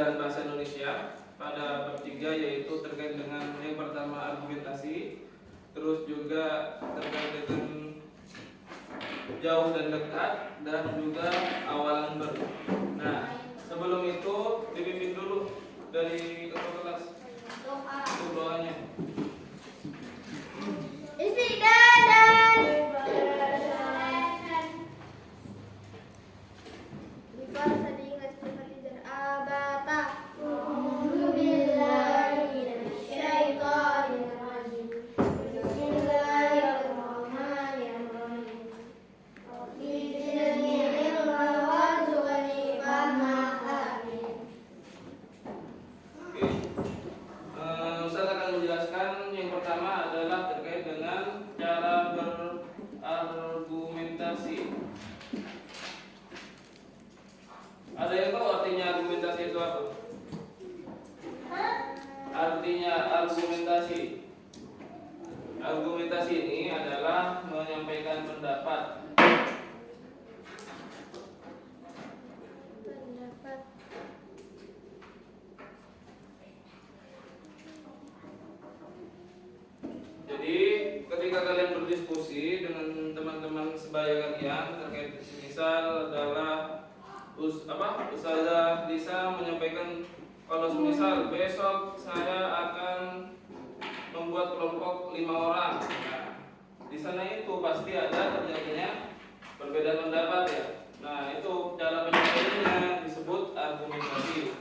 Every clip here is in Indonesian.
pelajaran bahasa Indonesia pada bab 3, yaitu terkait dengan yang pertama argumentasi, terus juga terkait dengan jauh dan dekat, dan juga awalan ber. Nah, sebelum itu dipimpin dulu dari ketua kelas untuk doanya. Istiqdadan Dibahasa diingat seperti terabata. Bismillahirrahmanirrahim. Bismillahirrahmanirrahim. Bismillahirrahmanirrahim. Oke. Ustaz akan menjelaskan yang pertama adalah terkait dengan cara berargumentasi. Ada yang tahu artinya argumentasi itu apa? Artinya argumentasi. Argumentasi ini adalah menyampaikan pendapat. Jadi ketika kalian berdiskusi dengan teman-teman sebaya kalian terkait misal adalah Ustazah Lisa menyampaikan kalau misal besok saya akan membuat kelompok 5 orang. Nah, di sana itu pasti ada terjadinya perbedaan pendapat ya. Nah, itu cara penyampaiannya disebut argumentasi.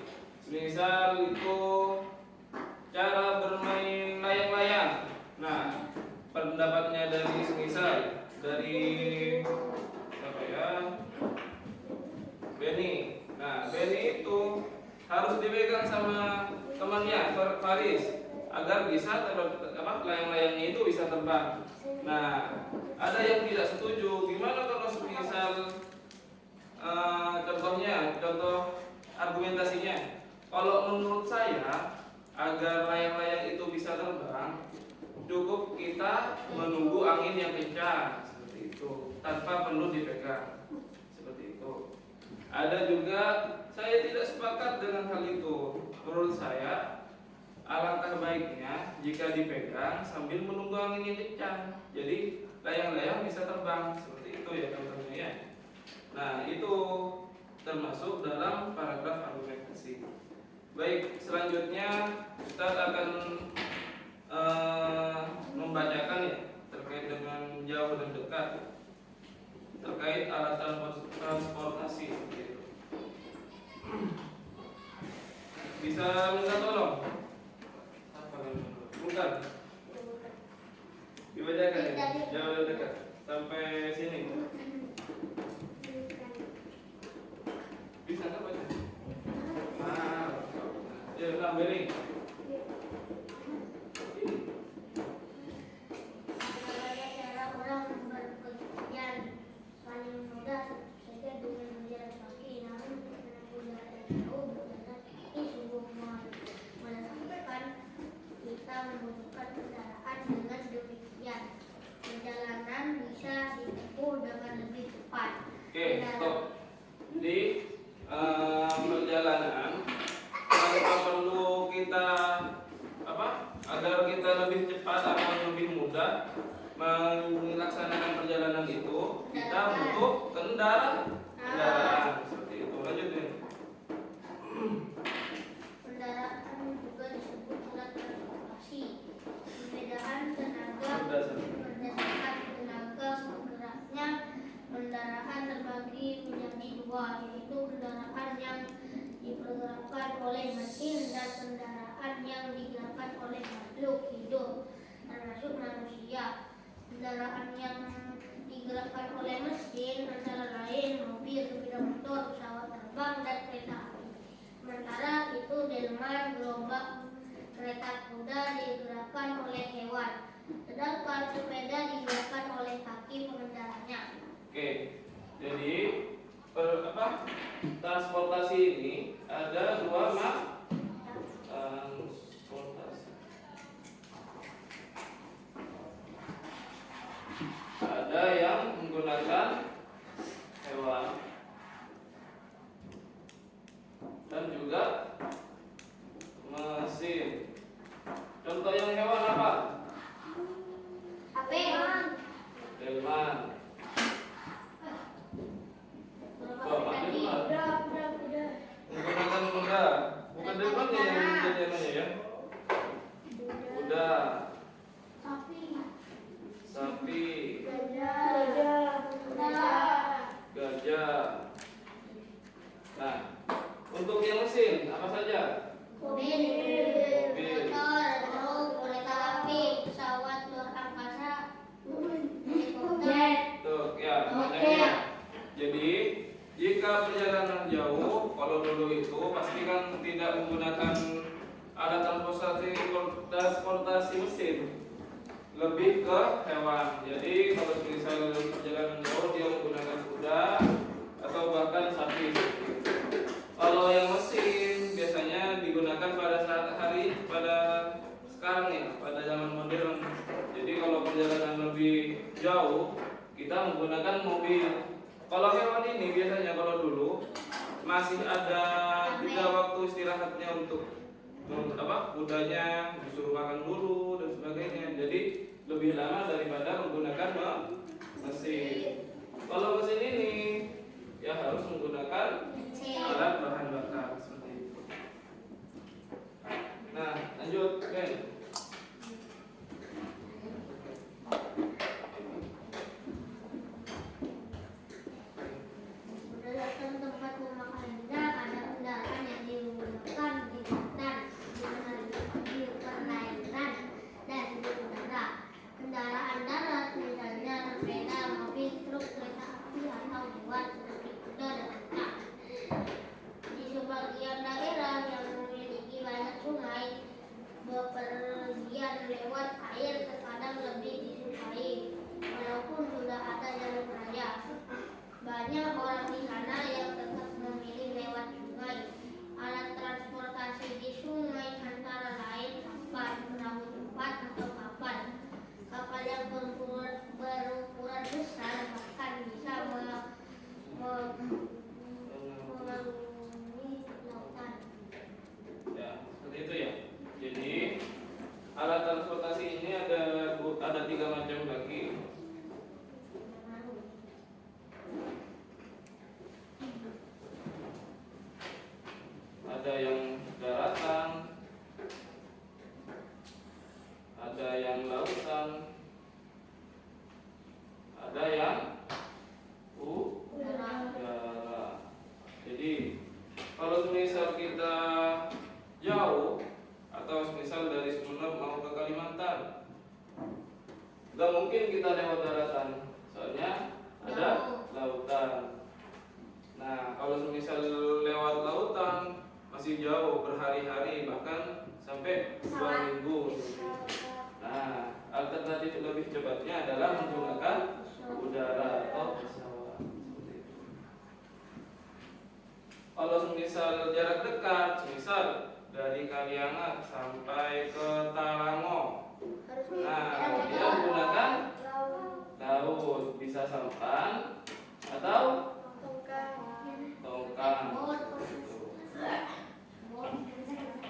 Misal itu cara bermain layang-layang. Nah, pendapatnya dari semisal dari siapa ya? Benny. Nah, Benny itu harus dipegang sama temannya Faris agar bisa layang-layangnya itu bisa terbang. Nah, ada yang tidak setuju. Gimana kalau semisal contoh argumentasinya? Kalau menurut saya agar layang-layang itu bisa terbang, cukup kita menunggu angin yang kencang seperti itu, tanpa perlu dipegang. Seperti itu. Ada juga saya tidak sepakat dengan hal itu. Menurut saya alangkah baiknya jika dipegang sambil menunggu angin yang kencang. Jadi layang-layang bisa terbang seperti itu ya contohnya ya. Nah, itu termasuk dalam paragraf argumentasi. Baik, selanjutnya Ustaz akan membacakan ya terkait dengan jauh dan dekat, terkait alat transportasi gitu. Bisa minta tolong? Bukan. Dibacakan ya, jauh dan dekat sampai sini. Bisa nggak baca? Ya, nambah nih. Cara orang berpergian paling mudah saja dengan berjalan kaki, namun menempuh jalan jauh berjalan ini sungguh melelahkan. Kita membutuhkan kendaraan. Dengan demikian perjalanan bisa ditempuh dengan lebih cepat. Oke, stop. Di perjalanan tanpa perlu kita agar kita lebih cepat atau lebih mudah melaksanakan perjalanan itu, kita butuh kendaraan seperti itu. Lanjut nih. Kendaraan juga disebut alat transportasi. Perbedaan tenaga berdasarkan tenaga penggeraknya. Kendaraan terbagi menjadi dua, yaitu kendaraan yang dipergerakkan oleh mesin dan kendaraan yang digerakkan oleh makhluk hidup, termasuk manusia. Kendaraan yang digerakkan oleh mesin antara lain mobil, sepeda motor, pesawat terbang, dan kereta api. Sementara itu delman, gerobak, kereta kuda digerakkan oleh hewan, sedangkan sepeda digerakkan oleh kaki pengendaranya. Oke, jadi transportasi ini ada dua transportasi. Ada yang menggunakan hewan dan juga Bukan dari mana yang kejadiannya ya? Kuda, Sapi. sapi, Gajah. gajah. Nah, untuk yang mesin apa saja? Mobil. Motor. Truk. Kereta api. Pesawat luar angkasa. Helikopter. Tuh, ya, Oke. banyaknya. Jadi, jika perjalanan jauh, kalau dulu itu pasti kan tidak menggunakan alat transportasi mesin, lebih ke hewan. Jadi, kalau misalnya perjalanan jauh dia menggunakan kuda atau bahkan sapi. Kalau yang mesin biasanya digunakan pada saat pada sekarang ya, pada zaman modern. Jadi kalau perjalanan lebih jauh, kita menggunakan mobil. Kalau hewan ini biasanya kalau dulu masih ada juga waktu istirahatnya untuk kudanya disuruh makan dulu dan sebagainya. Jadi lebih lama daripada menggunakan mesin. Kalau mesin ini ya harus menggunakan alat bahan bakar seperti itu. Nah, lanjut, Ben. Berdasarkan tempat pemakamannya ada kendaraan yang digunakan di hutan, di perairan, dan di udara. Kendaraan darat misalnya sepeda, mobil, truk, kereta api, atau hewan seperti kuda dan unta. Di sebagian daerah yang memiliki banyak sungai, bepergian lewat air terkadang lebih disukai, walaupun sudah ada jalur raya. Banyak orang di sana yang tetap memilih lewat sungai. Alat transportasi di sungai antara lain kapal, perahu cepat atau kapal. Kapal yang berukuran besar bahkan bisa mengarungi lautan. Ya, seperti itu ya. Jadi alat transportasi ini ada 3 macam lagi. Ada yang daratan, ada yang lautan, ada yang udara. Jadi kalau misal kita jauh atau misal dari Sumeneb mau ke Kalimantan, nggak mungkin kita lewat daratan, soalnya ada lautan. Nah, kalau misal lewat lautan masih jauh, berhari-hari bahkan sampai 2 minggu. Nah, alternatif lebih cepatnya adalah menggunakan udara atau pesawat. Seperti itu. Kalau misal jarak dekat, misal dari Kaliangat sampai ke Talango, nah dia menggunakan laut, bisa sampan atau tongkang.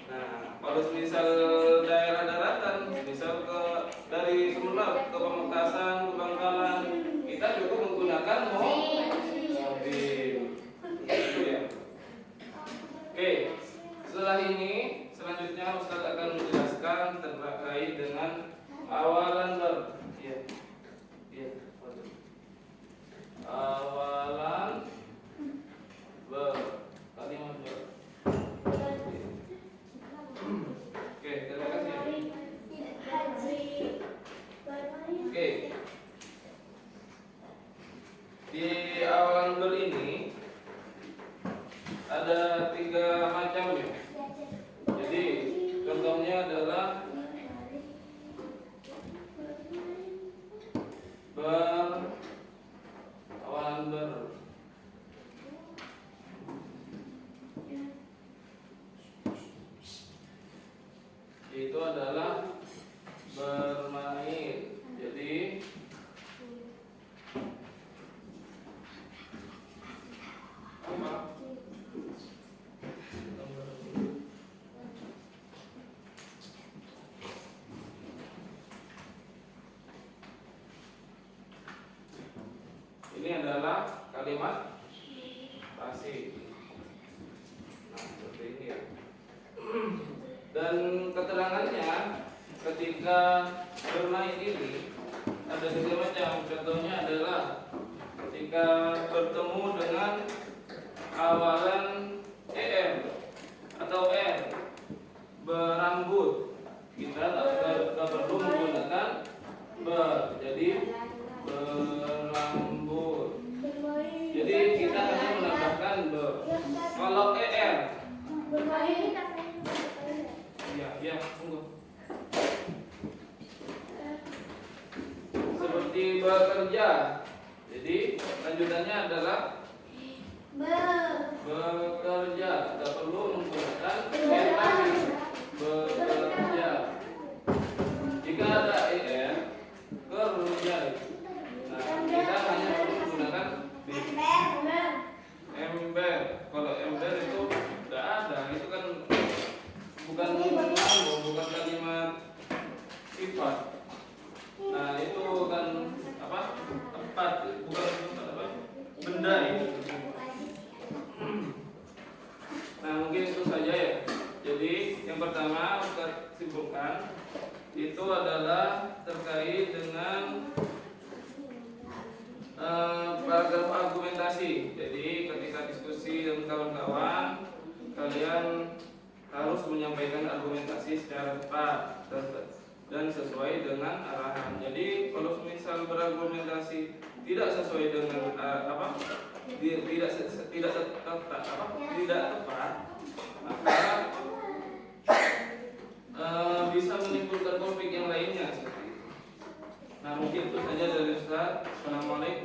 Nah, kalau misal daerah daratan, misal dari Sumeneb ke Pamekasan, ke Bangkalan, kita cukup menggunakan mobil. Itu ya. Oke, setelah ini selanjutnya Ustaz akan menjelaskan terkait dengan awalan verb. Iya. Iya. Awalan verb. Kalimat verb. Oke, terima kasih. Oke. Di awalan verb ini ada 3 macam ya. Jadi contohnya adalah awalan verb. Itu adalah bermain. Jadi apa? Ini adalah kalimat pasif. Nah, seperti ini ya. Dan keterangannya ketika bermain ini ada tiga macam. Contohnya adalah ketika bertemu dengan awalan EM atau R, berambut, kita tak perlu menggunakan ber, jadi berambut. Jadi kita hanya menambahkan ber. Kalau ER, ya, tunggu. Seperti bekerja. Jadi lanjutannya adalah bekerja. Tidak perlu menggunakan er lagi. Bekerja. Jika ada er, kerja. Nah, kita hanya perlu menggunakan ember. Kalau ember itu tidak ada, itu kan bukan kalimat sifat. Nah, itu kan apa? Tempat, bukan tempat apa? Benda itu. Nah, mungkin itu saja ya. Jadi yang pertama kita simpulkan itu adalah terkait dengan paragraf argumentasi. Jadi ketika diskusi dengan kawan-kawan, kalian harus menyampaikan argumentasi secara tepat dan sesuai dengan arahan. Jadi kalau misal berargumentasi tidak sesuai dengan tidak tepat, maka bisa menimbulkan konflik yang lainnya seperti itu. Nah, mungkin itu saja dari Ustaz. Assalamualaikum.